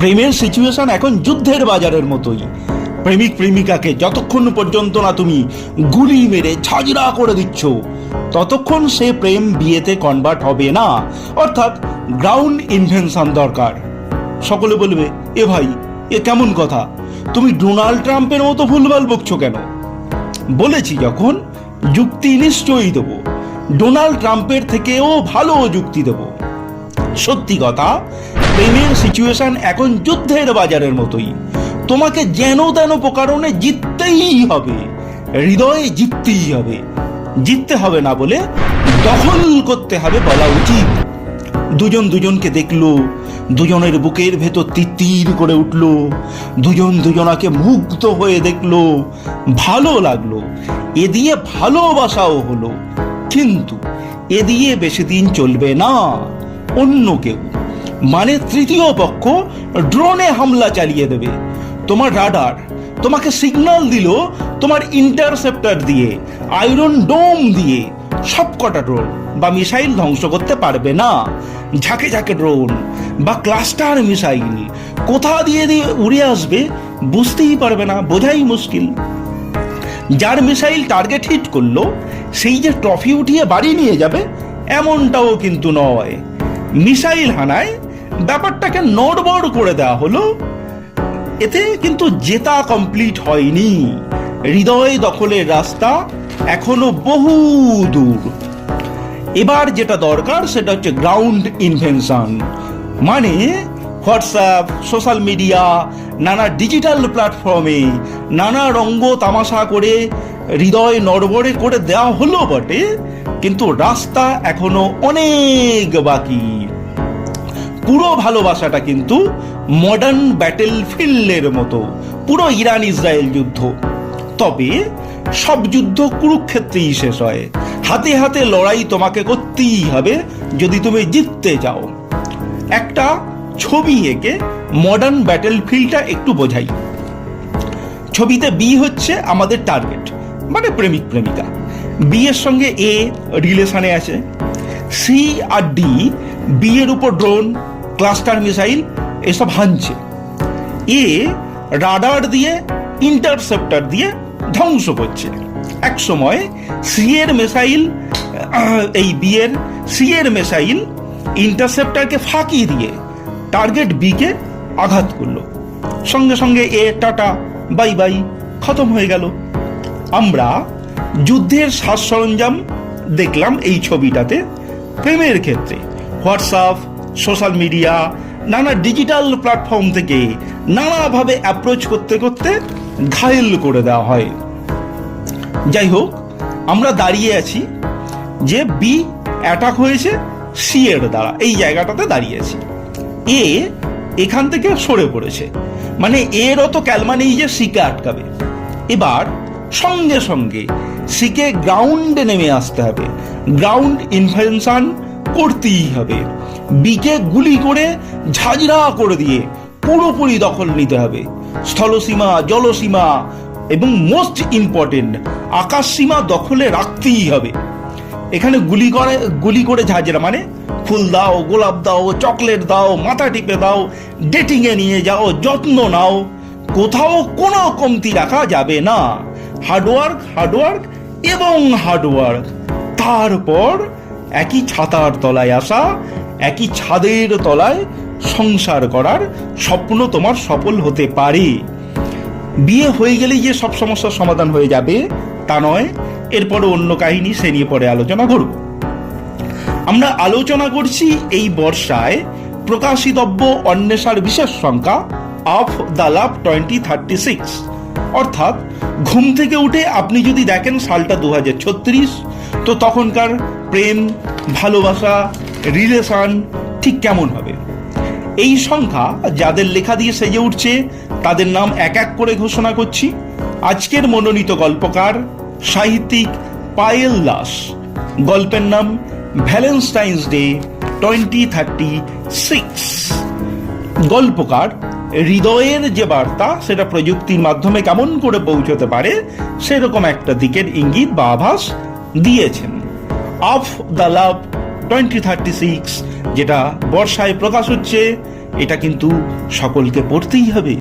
প্রেমের সিচুয়েশন এখন যুদ্ধের বাজারের মতোই। প্রেমিক প্রেমিকাকে যতক্ষণ পর্যন্ত না তুমি গুলি মেরে ঝাঁঝরা করে দিচ্ছ, ততক্ষণ সে প্রেম বিয়েতে কনভার্ট হবে না। অর্থাৎ গ্রাউন্ড ইনভেনশন দরকার। সকলে বলবে, এ ভাই, এ কেমন কথা, তুমি ডোনাল্ড ট্রাম্পের মতো ভুলভাল বকছো কেন? বলেছি যখন, যুক্তি নিশ্চয়ই দেবো, ডোনাল্ড ট্রাম্পের থেকেও ভালো যুক্তি দেবো। সত্যি কথা, প্রেমের সিচুয়েশন এখন যুদ্ধের বাজারের মতোই। তোমাকে যেন তেন প্রকারণে জিততেই হবে, হৃদয়ে জিততেই হবে। জিততে হবে না বলে দখল করতে হবে বলা উচিত। দুজন দুজনকে দেখলো, দুজনের বুকের ভেতর তিত্তির করে উঠলো, দুজন দুজনাকে মুগ্ধ হয়ে দেখলো, ভালো লাগলো, এ দিয়ে ভালোবাসাও হলো। কিন্তু এ দিয়ে বেশি দিন চলবে না। অন্য কেউ, মানে তৃতীয় পক্ষ, ড্রোনে হামলা চালিয়ে দেবে। তোমার রাডার তোমাকে সিগন্যাল দিল, তোমার ইন্টারসেপ্টর দিয়ে, আয়রন ডোম দিয়ে সবকটা ড্রোন বা মিসাইল ধ্বংস করতে পারবে না। ঝাঁকে ঝাঁকে ড্রোন বা ক্লাস্টার মিসাইল কোথা দিয়ে দিয়ে উড়ে আসবে বুঝতেই পারবে না, বোঝাই মুশকিল। যার মিসাইল টার্গেট হিট করলো সেই যে ট্রফি উঠিয়ে বাড়ি নিয়ে যাবে, এমনটাও কিন্তু নয়। মিসাইল হানায় ব্যাপারটাকে নড়বড় করে দেওয়া হলো, এতে কিন্তু জেতা কমপ্লিট হয়নি। হৃদয় দখলের রাস্তা এখনো বহু দূর। এবার যেটা দরকার সেটা হচ্ছে গ্রাউন্ড ইনভেনশন, মানে হোয়াটসঅ্যাপ, সোশ্যাল মিডিয়া, নানা ডিজিটাল প্ল্যাটফর্মে নানা রঙ্গ তামাশা করে হৃদয় নড়বড়ে করে দেওয়া হলো বটে, কিন্তু রাস্তা এখনো অনেক বাকি। পুরো ভালোবাসাটা কিন্তু মডার্ন ব্যাটেল ফিল্ডের মতো, পুরো ইরান ইসরায়েল যুদ্ধ। তবে সব যুদ্ধ কুরুক্ষেত্রেই শেষ হয়। হাতে হাতে লড়াই তোমাকে করতেই হবে যদি তুমি জিততে চাও। একটা ছবি এঁকে মডার্ন ব্যাটেল ফিল্ডটা একটু বোঝাই। ছবিতে বি হচ্ছে আমাদের টার্গেট, মানে প্রেমিক প্রেমিকা। বি এর সঙ্গে এ রিলেশনে আছে, সি আর ডি বি এর উপর ড্রোন, ক্লাস্টার মিসাইল এসব হানছে। এ রাডার দিয়ে, ইন্টারসেপ্টর দিয়ে ধ্বংস করছে। এক সময় সি এর মিসাইল, এই বি এর সি এর মিসাইল ইন্টারসেপ্টরকে ফাঁকি দিয়ে টার্গেট বি কে আঘাত করলো। সঙ্গে সঙ্গে এ টাটা বাই বাই, খতম হয়ে গেল। আমরা যুদ্ধের সাজ সরঞ্জাম দেখলাম এই ছবিটাতে। প্রেমের ক্ষেত্রে হোয়াটসঅ্যাপ, সোশ্যাল মিডিয়া, নানা ডিজিটাল প্ল্যাটফর্ম থেকে নানাভাবে অ্যাপ্রোচ করতে করতে ঘায়েল করে দেওয়া হয়। যাই হোক, আমরা দাঁড়িয়ে আছি যে বি অ্যাটাক হয়েছে সি এর দ্বারা, এই জায়গাটাতে দাঁড়িয়ে আছি। এ এখান থেকে সরে পড়েছে, মানে এর অত ক্যালমা নেই যে সিকে আটকাবে। এবার সঙ্গে সঙ্গে সিকে গ্রাউন্ডে নেমে আসতে হবে, গ্রাউন্ড ইনভেনশন করতেই হবে। বিকে গুলি করে ঝাঁঝরা করে দিয়ে পুরোপুরি দখল নিতে হবে। স্থলসীমা, জলসীমা এবং মোস্ট ইম্পর্টেন্ট আকাশ সীমা দখলে রাখতেই হবে। এখানে গুলি করে ঝাঁঝরা মানে ফুল দাও, গোলাপ দাও, চকলেট দাও, মাথা টিপে দাও, ডেটিংয়ে নিয়ে যাও, যত্ন নাও, কোথাও কোনো কমতি রাখা যাবে না। হার্ডওয়ার্ক, হার্ডওয়ার্ক এবং হার্ডওয়ার্ক। তারপর একই ছাতার তলায় আসা, একই ছাদের তলায় সংসার করার স্বপ্ন তোমার সফল হতে পারে। বিয়ে হয়ে গেলেই যে সব সমস্যার সমাধান হয়ে যাবে তা নয়। এরপরে অন্য কাহিনী, সে নিয়ে পরে আলোচনা করব। আমরা আলোচনা করছি এই বর্ষায় প্রকাশিতব্য অন্বেষার বিশেষ সংখ্যা অফ দ্য লাভ 2036। অর্থাৎ ঘুম থেকে উঠে আপনি যদি দেখেন সালটা 2036, তো তখনকার প্রেম, ভালোবাসা, রিলেশন ঠিক কেমন হবে। এই সংখ্যা যাদের লেখা দিয়ে সেজে উঠছে তাদের নাম এক এক করে ঘোষণা করছি। আজকের মনোনীত গল্পকার সাহিত্যিক পায়েল দাস, গল্পের নাম ভ্যালেন্টাইন্স ডে 2036। গল্পকার হৃদয়ের যে বার্তা সেটা প্রযুক্তির মাধ্যমে কেমন করে পৌঁছতে পারে সেরকম একটা দিকের ইঙ্গিত বা আভাস দিয়েছেন। অফ দ্য লাভ 2036 যেটা বর্ষায় প্রকাশ হচ্ছে, এটা কিন্তু সকলকে পড়তেই হবে।